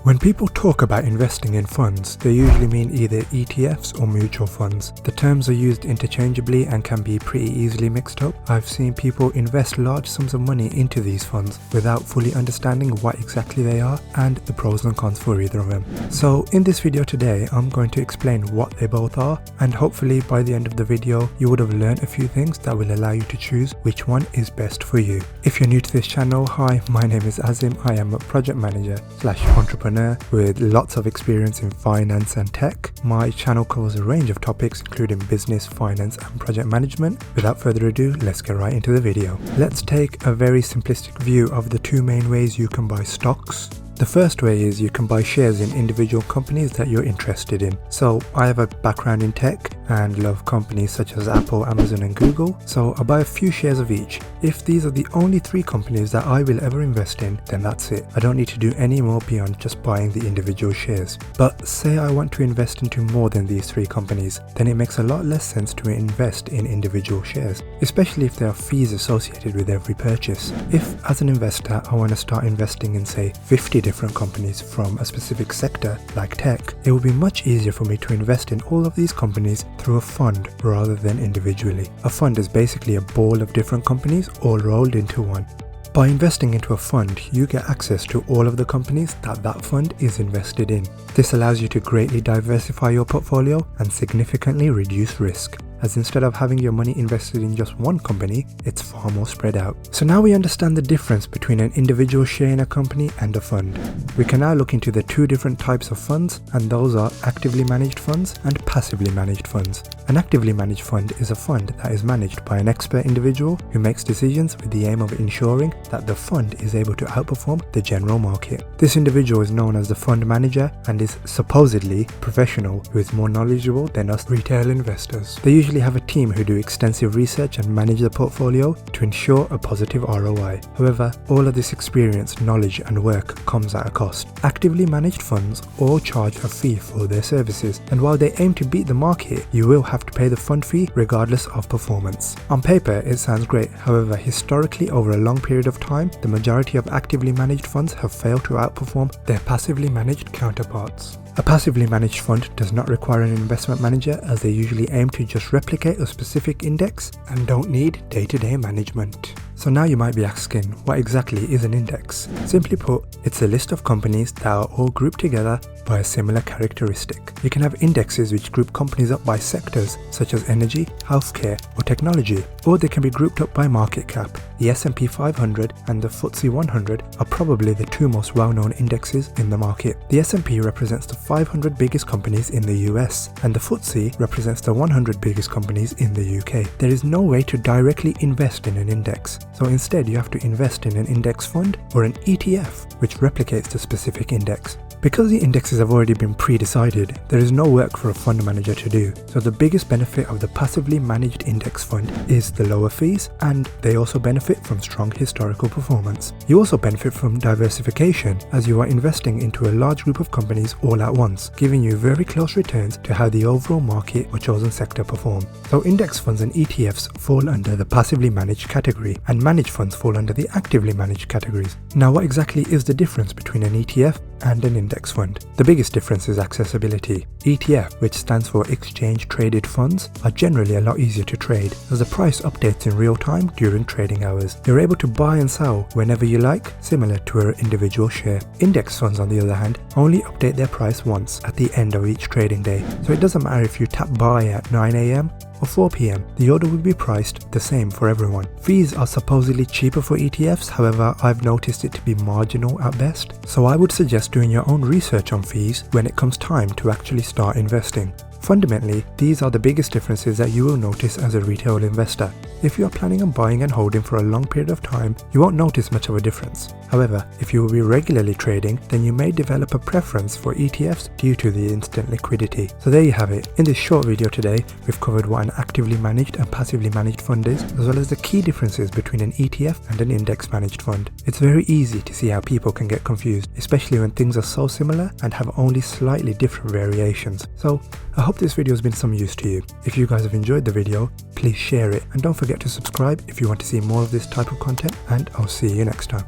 When people talk about investing in funds, they usually mean either ETFs or mutual funds. The terms are used interchangeably and can be pretty easily mixed up. I've seen people invest large sums of money into these funds without fully understanding what exactly they are and the pros and cons for either of them. So in this video today, I'm going to explain what they both are, and hopefully by the end of the video, you would have learned a few things that will allow you to choose which one is best for you. If you're new to this channel, hi, my name is Azim. I am a project manager / entrepreneur with lots of experience in finance and tech. My channel covers a range of topics including business, finance and project management. Without further ado, let's get right into the video. Let's take a very simplistic view of the two main ways you can buy stocks. The first way is you can buy shares in individual companies that you're interested in. So I have a background in tech and love companies such as Apple, Amazon and Google, so I buy a few shares of each. If these are the only 3 companies that I will ever invest in, then that's it. I don't need to do any more beyond just buying the individual shares. But say I want to invest into more than these 3 companies, then it makes a lot less sense to invest in individual shares, especially if there are fees associated with every purchase. If as an investor I want to start investing in say 50 different companies from a specific sector like tech, it would be much easier for me to invest in all of these companies through a fund rather than individually. A fund is basically a ball of different companies all rolled into one. By investing into a fund, you get access to all of the companies that fund is invested in. This allows you to greatly diversify your portfolio and significantly reduce risk, as instead of having your money invested in just one company, it's far more spread out. So now we understand the difference between an individual share in a company and a fund. We can now look into the 2 different types of funds, and those are actively managed funds and passively managed funds. An actively managed fund is a fund that is managed by an expert individual who makes decisions with the aim of ensuring that the fund is able to outperform the general market. This individual is known as the fund manager and is supposedly professional, who is more knowledgeable than us retail investors. They usually have a team who do extensive research and manage the portfolio to ensure a positive ROI. However, all of this experience, knowledge and work comes at a cost. Actively managed funds all charge a fee for their services, and while they aim to beat the market, you will have to pay the fund fee regardless of performance. On paper, it sounds great. However, historically over a long period of time, the majority of actively managed funds have failed to outperform their passively managed counterparts. A passively managed fund does not require an investment manager, as they usually aim to just replicate a specific index and don't need day-to-day management. So now you might be asking, what exactly is an index? Simply put, it's a list of companies that are all grouped together by a similar characteristic. You can have indexes which group companies up by sectors such as energy, healthcare or technology, or they can be grouped up by market cap. The S&P 500 and the FTSE 100 are probably the 2 most well-known indexes in the market. The S&P represents the 500 biggest companies in the US, and the FTSE represents the 100 biggest companies in the UK. There is no way to directly invest in an index, so instead you have to invest in an index fund or an ETF which replicates the specific index. Because the indexes have already been pre-decided, there is no work for a fund manager to do. So the biggest benefit of the passively managed index fund is the lower fees, and they also benefit from strong historical performance. You also benefit from diversification, as you are investing into a large group of companies all at once, giving you very close returns to how the overall market or chosen sector perform. So index funds and ETFs fall under the passively managed category, and managed funds fall under the actively managed categories. Now, what exactly is the difference between an ETF and an index fund? The biggest difference is accessibility. ETF, which stands for exchange traded funds, are generally a lot easier to trade, as the price updates in real time during trading hours. You're able to buy and sell whenever you like, similar to an individual share. Index funds, on the other hand, only update their price once at the end of each trading day, so it doesn't matter if you tap buy at 9 AM or 4 PM, the order will be priced the same for everyone. Fees are supposedly cheaper for ETFs, however I've noticed it to be marginal at best, so I would suggest doing your own research on fees when it comes time to actually start investing. Fundamentally, these are the biggest differences that you will notice as a retail investor. If you are planning on buying and holding for a long period of time, you won't notice much of a difference. However, if you will be regularly trading, then you may develop a preference for ETFs due to the instant liquidity. So there you have it. In this short video today, we've covered what an actively managed and passively managed fund is, as well as the key differences between an ETF and an index managed fund. It's very easy to see how people can get confused, especially when things are so similar and have only slightly different variations. So I hope this video has been some use to you. If you guys have enjoyed the video, please share it, and don't forget to subscribe if you want to see more of this type of content, and I'll see you next time.